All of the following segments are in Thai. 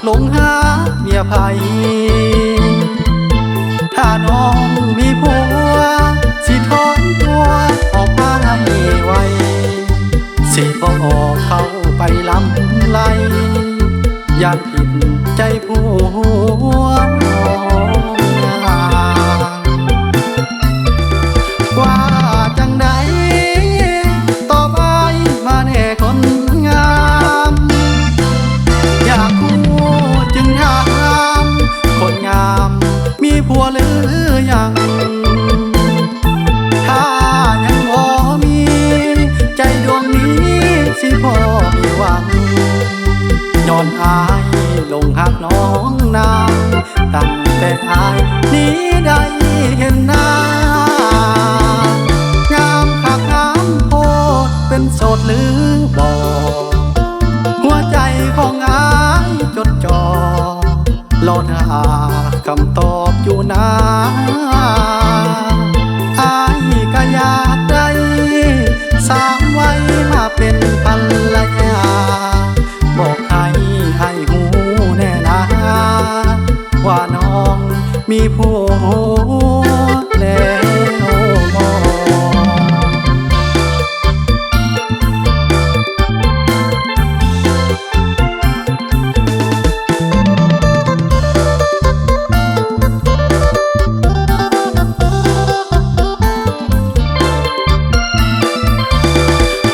หลงหาเมียไผ่ถ้าน้องมีผัวสิถอนตัวออกมาให้ไวสิบ่เข้าไปลำไลอยากผิดใจผัวว่าจังใดต่อไปมาแน่คนงามอยากรู้จึงถามคนงามมีผัวหรือยังถ้ายังพอมีใจดวงนี้สิพอมีหวังย้อนอายลงหักน้องนางตั้งแต่อายนี้ได้เห็นหน้างามคักงามโพดเป็นโสดหรือบ่หัวใจของอายจดจ่อรอหาคำตอบอยู่นะอายก็อยากได้สามไว้มาเป็นภรรยาบอกให้หูแน่นะว่าน้องมีผัวแล้วบ่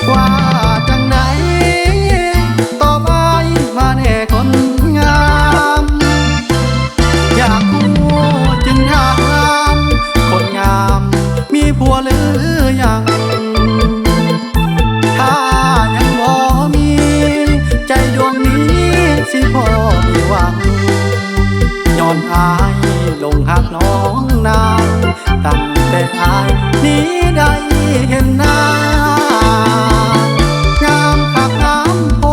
ว่าจังใดต่อไปมาแน่คนงามอยากรู้จึงถามคนงามมีผัวหรือยังถ้ายังบ่มีใจดวงนี้สิพอมีหวังย้อนอายลงหักน้องนางตั้งแต่อายนี้ได้เห็นหน้างามคักงามโพ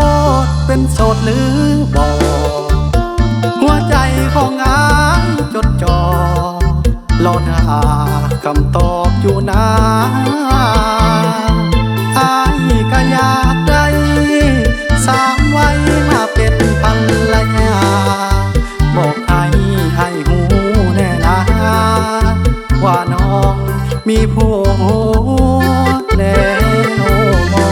ดเป็นโสดหรือบ่หัวใจของอายจดจ่อรอหาคำตอบอยู่นะอายก็อยากได้สามไว้มาเป็นภรรยาบอกให้หูแน่นะว่าน้องมีผัวแล้วบ่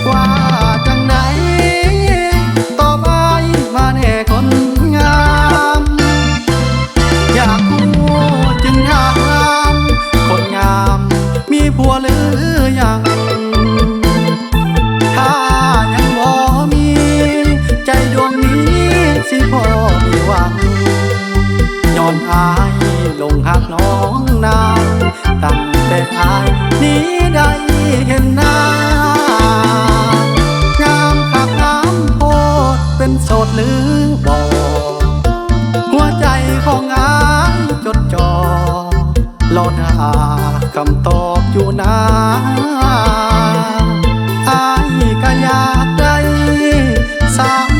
ว่าจังใดต่อไปมาแน่คนงามอยากรู้จึงถามคนงามมีผัวหรือยังถ้ายังบ่มีใจดวงนี้สิพอมีหวังย้อนอายลงหักน้องนางตั้งแต่อายนี้ได้เห็นหน้างามคักงามโพดเป็นโสดหรือบ่หัวใจของอายจดจ่อรอหาคำตอบอยู่นะอายก็อยากได้สาม